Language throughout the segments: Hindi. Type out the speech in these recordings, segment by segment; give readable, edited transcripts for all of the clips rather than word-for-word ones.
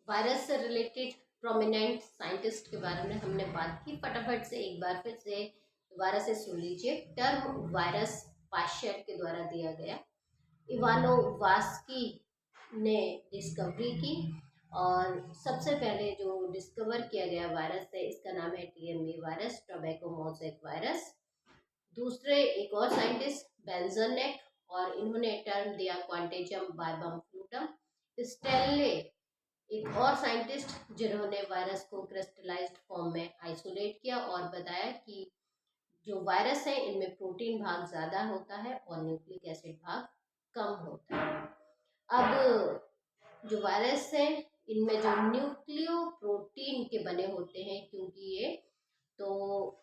वायरस से रिलेटेड प्रोमिनेंट साइंटिस्ट के बारे में हमने बात की। फटाफट से एक बार फिर से दोबारा से सुन लीजिए। टर्म वायरस पाश्चर के द्वारा दिया गया। इवानोवास्की ने डिस्कवरी की और सबसे पहले जो डिस्कवर किया गया वायरस है इसका नाम है TMV virus, tobacco mosaic virus. दूसरे एक और साइंटिस्ट बेल्जनेक, और इन्होंने टर्म दिया क्वांटेजम बाइबम फ्लूटम। स्टेनले एक और साइंटिस्ट जिन्होंने वायरस को क्रिस्टलाइज्ड फॉर्म में आइसोलेट किया और बताया कि जो वायरस है इनमें प्रोटीन भाग ज़्यादा होता है और न्यूक्लिक एसिड भाग कम होता है। अब जो वायरस है इनमें जो न्यूक्लियो प्रोटीन के बने होते हैं, क्योंकि ये तो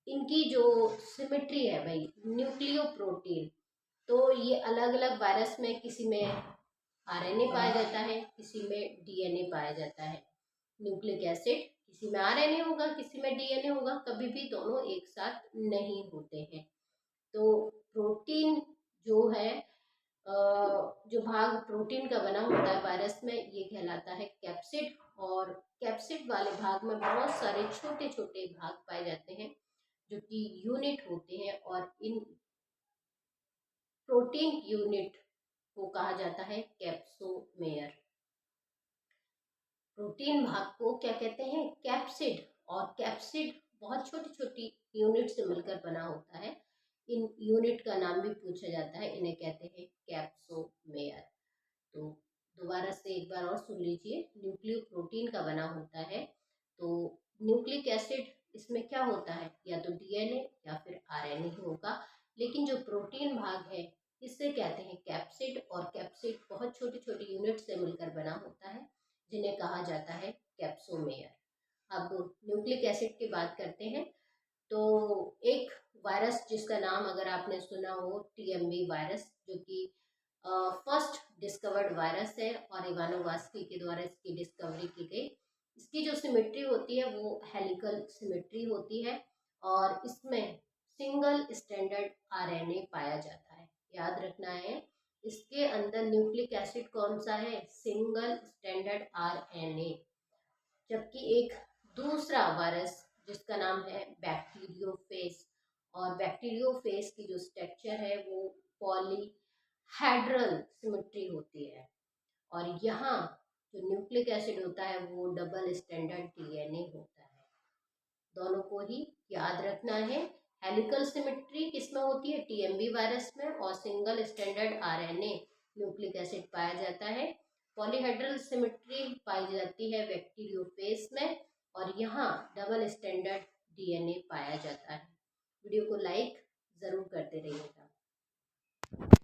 इनकी जो सिमेट्री है भाई न्यूक्लियो प्रोटीन, तो ये अलग अलग वायरस में किसी में आरएनए पाया जाता है, किसी में डीएनए पाया जाता है। न्यूक्लिक एसिड किसी में आरएनए होगा, किसी में डीएनए होगा, कभी भी दोनों एक साथ नहीं होते हैं। तो प्रोटीन जो है जो भाग प्रोटीन का बना होता है वायरस में, ये कहलाता है कैप्सिड। और कैप्सिड वाले भाग में बहुत सारे छोटे छोटे भाग पाए जाते हैं जो कि यूनिट होते हैं, और इन प्रोटीन यूनिट को कहा जाता है कैप्सोमेयर। प्रोटीन भाग को क्या कहते हैं? कैप्सिड। और कैप्सिड बहुत छोटी छोटी यूनिट से मिलकर बना होता है। इन यूनिट का नाम भी पूछा जाता है, इन्हें कहते हैं कैप्सोमेयर। तो दोबारा से एक बार और सुन लीजिए। न्यूक्लियो प्रोटीन का बना होता है, तो न्यूक्लिक एसिड इसमें क्या होता है? या तो डीएनए या फिर आरएनए ही होगा। लेकिन जो प्रोटीन भाग है इससे कहते हैं कैप्सिड, और कैप्सिड बहुत छोटी छोटी यूनिट से मिलकर बना होता है जिन्हें कहा जाता है कैप्सोमेयर। अब न्यूक्लिक एसिड की बात करते हैं। तो एक वायरस जिसका नाम अगर आपने सुना हो टीएमवी वायरस, जो कि फर्स्ट डिस्कवर्ड वायरस है और इवानोवास्की के द्वारा इसकी डिस्कवरी की गई। इसकी जो सिमेट्री होती है वो हेलिकल सिमेट्री होती है, और इसमें सिंगल स्टैंडर्ड आरएनए पाया जाता है। याद रखना है, इसके अंदर न्यूक्लिक एसिड कौन सा है? Single standard RNA. जबकि एक दूसरा वायरस जिसका नाम है बैक्टीरियोफेज, और बैक्टीरियोफेज की जो स्ट्रक्चर है वो पॉलीहेड्रल सिमेट्री होती है, और यहाँ जो न्यूक्लिक एसिड होता है वो डबल स्टैंडर्ड डीएनए होता है। दोनों को ही याद रखना है। हेलिकल सिमेट्री किसमें होती है? टीएमवी वायरस में। और single standard RNA nucleic acid पाया जाता है। पॉलीहेड्रल सिमेट्री पाई जाती है बैक्टीरियोफेज में, और यहाँ डबल स्टैंडर्ड डीएनए पाया जाता है। वीडियो को लाइक ज़रूर करते रहिएगा।